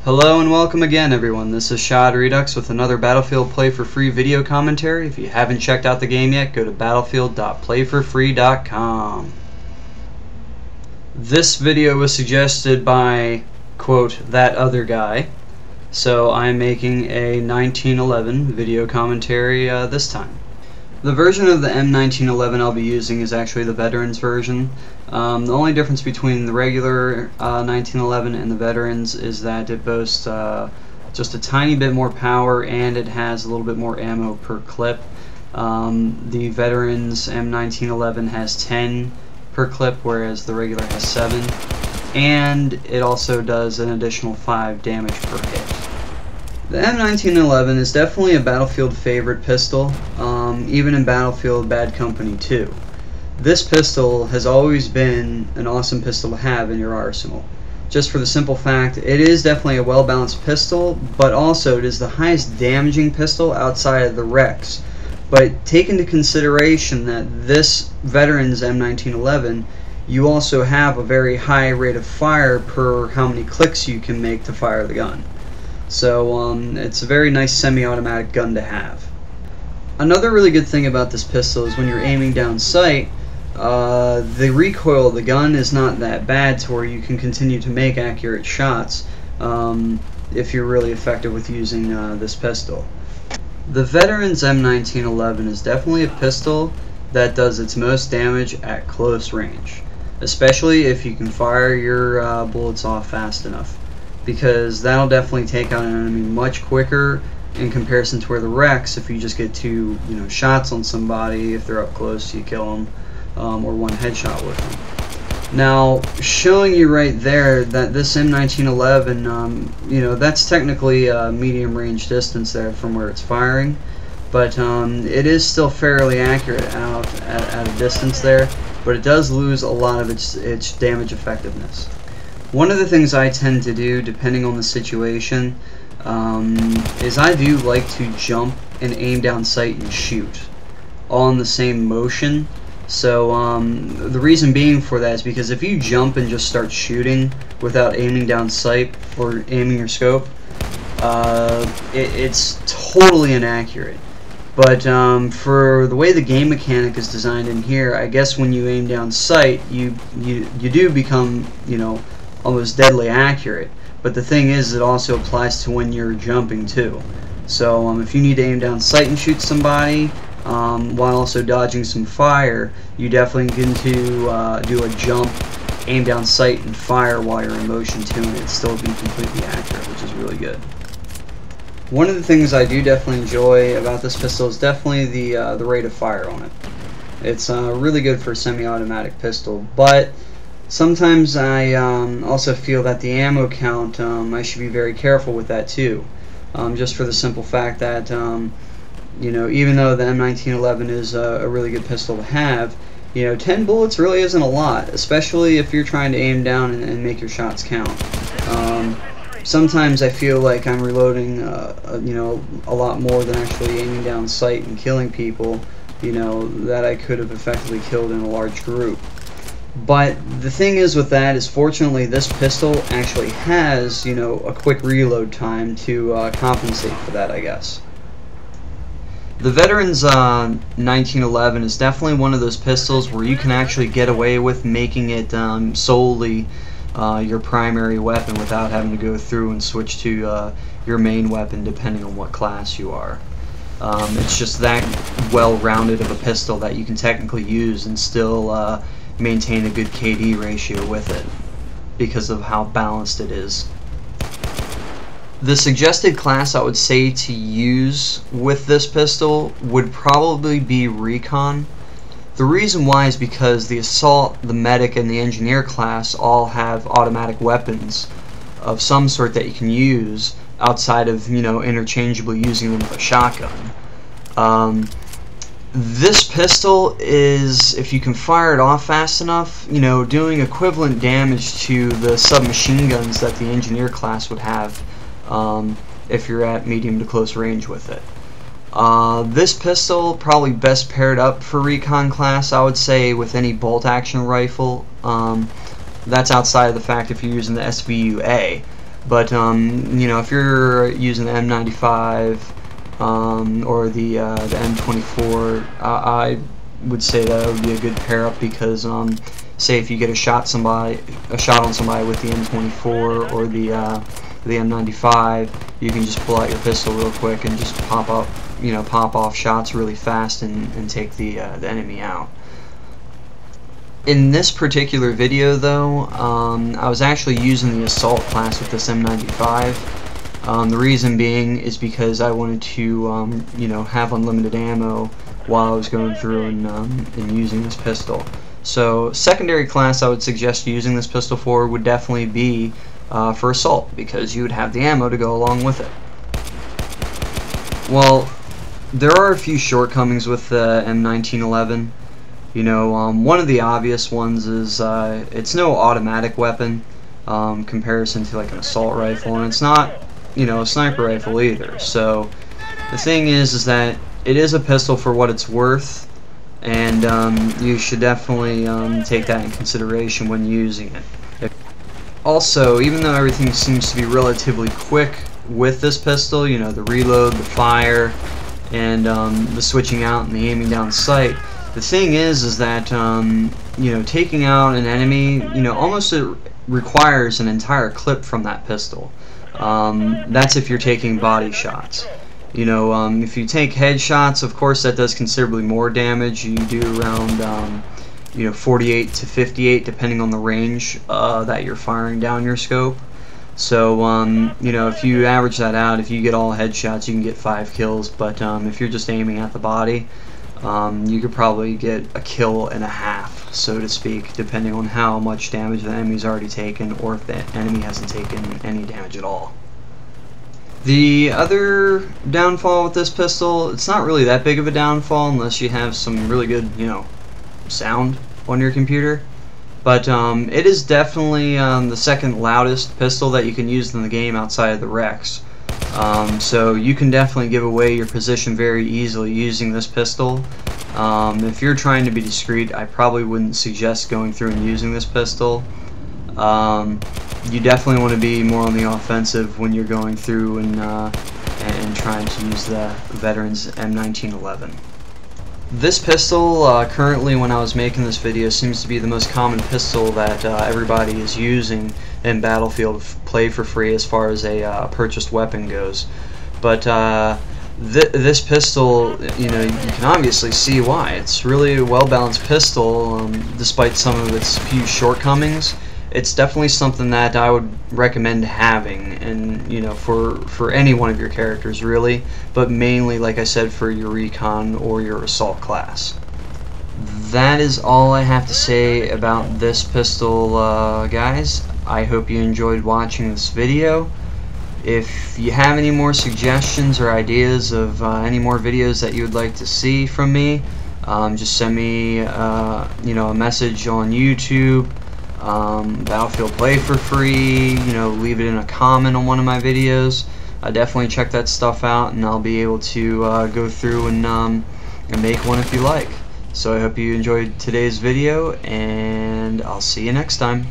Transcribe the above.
Hello and welcome again, everyone. This is Shodredux with another Battlefield Play for Free video commentary. If you haven't checked out the game yet, go to battlefield.play4free.com. This video was suggested by, quote, that other guy, so I'm making a 1911 video commentary this time. The version of the M1911 I'll be using is actually the Veterans version. The only difference between the regular 1911 and the Veterans is that it boasts just a tiny bit more power and it has a little bit more ammo per clip. The Veterans M1911 has 10 per clip, whereas the regular has 7, and it also does an additional 5 damage per hit. The M1911 is definitely a Battlefield favorite pistol, even in Battlefield Bad Company 2. This pistol has always been an awesome pistol to have in your arsenal, just for the simple fact it is definitely a well-balanced pistol, but also it is the highest damaging pistol outside of the Rex. But take into consideration that this Veterans M1911, you also have a very high rate of fire per how many clicks you can make to fire the gun. So it's a very nice semi-automatic gun to have. Another really good thing about this pistol is when you're aiming down sight, the recoil of the gun is not that bad to where you can continue to make accurate shots if you're really effective with using this pistol. The Veterans M1911 is definitely a pistol that does its most damage at close range, especially if you can fire your bullets off fast enough, because that'll definitely take out an enemy much quicker in comparison to where the Rex, if you just get two shots on somebody, if they're up close you kill them, or one headshot with them. Now, showing you right there that this M1911, that's technically a medium range distance there from where it's firing, but it is still fairly accurate out at a distance there, but it does lose a lot of its damage effectiveness. One of the things I tend to do, depending on the situation, is I do like to jump and aim down sight and shoot, all in the same motion. So the reason being for that is because if you jump and just start shooting without aiming down sight or aiming your scope, it's totally inaccurate. But for the way the game mechanic is designed in here, I guess when you aim down sight, you do become almost deadly accurate. But the thing is, it also applies to when you're jumping too. So if you need to aim down sight and shoot somebody while also dodging some fire, you definitely get to do a jump, aim down sight, and fire while you're in motion too, and it still be completely accurate, which is really good. One of the things I do definitely enjoy about this pistol is definitely the rate of fire on it. It's really good for a semi-automatic pistol, but sometimes I also feel that the ammo count, I should be very careful with that too, just for the simple fact that even though the M1911 is a really good pistol to have, 10 bullets really isn't a lot, especially if you're trying to aim down and make your shots count. Sometimes I feel like I'm reloading a lot more than actually aiming down sight and killing people that I could have effectively killed in a large group. But the thing is with that is, fortunately, this pistol actually has, a quick reload time to compensate for that, I guess. The Veterans 1911 is definitely one of those pistols where you can actually get away with making it solely your primary weapon without having to go through and switch to your main weapon depending on what class you are. It's just that well-rounded of a pistol that you can technically use and still maintain a good KD ratio with it because of how balanced it is. The suggested class I would say to use with this pistol would probably be Recon. The reason why is because the Assault, the Medic, and the Engineer class all have automatic weapons of some sort that you can use outside of interchangeably using them with a shotgun. This pistol is, if you can fire it off fast enough, doing equivalent damage to the submachine guns that the Engineer class would have if you're at medium to close range with it. This pistol probably best paired up for Recon class, I would say, with any bolt action rifle. That's outside of the fact if you're using the SVU-A. But you know, if you're using the M95 or the M24, I would say that would be a good pair up, because say if you get a shot on somebody with the M24 or the M95, you can just pull out your pistol real quick and just pop off shots really fast and take the enemy out. In this particular video though, I was actually using the assault class with this M95. The reason being is because I wanted to you know, have unlimited ammo while I was going through and using this pistol. So secondary class I would suggest using this pistol for would definitely be for assault, because you would have the ammo to go along with it. Well, there are a few shortcomings with the M1911. You know, one of the obvious ones is it's no automatic weapon comparison to like an assault rifle, and it's not, you know, a sniper rifle either. So the thing is that it is a pistol for what it's worth, and you should definitely take that in consideration when using it. Also, even though everything seems to be relatively quick with this pistol, you know, the reload, the fire, and the switching out and the aiming down sight, the thing is that you know, taking out an enemy, you know, almost it requires an entire clip from that pistol. That's if you're taking body shots. You know, if you take headshots, of course that does considerably more damage. You do around you know, 48 to 58 depending on the range that you're firing down your scope. So you know, if you average that out, if you get all headshots, you can get 5 kills. But if you're just aiming at the body, you could probably get a kill and a half, so to speak, depending on how much damage the enemy's already taken, or if the enemy hasn't taken any damage at all. The other downfall with this pistol, it's not really that big of a downfall unless you have some really good, you know, sound on your computer. But it is definitely the second loudest pistol that you can use in the game outside of the Rex. So you can definitely give away your position very easily using this pistol. If you're trying to be discreet, I probably wouldn't suggest going through and using this pistol. You definitely want to be more on the offensive when you're going through and trying to use the Veterans M1911. This pistol, currently when I was making this video, seems to be the most common pistol that everybody is using in Battlefield Play4Free as far as a purchased weapon goes. But this pistol, you know, you can obviously see why. It's really a well-balanced pistol, despite some of its few shortcomings. It's definitely something that I would recommend having, and you know, for any one of your characters really, but mainly, like I said, for your recon or your assault class. That is all I have to say about this pistol, guys. I hope you enjoyed watching this video. If you have any more suggestions or ideas of any more videos that you would like to see from me, just send me you know, a message on YouTube. Battlefield Play4Free, you know, leave it in a comment on one of my videos. I definitely check that stuff out, and I'll be able to go through and make one if you like. So I hope you enjoyed today's video, and I'll see you next time.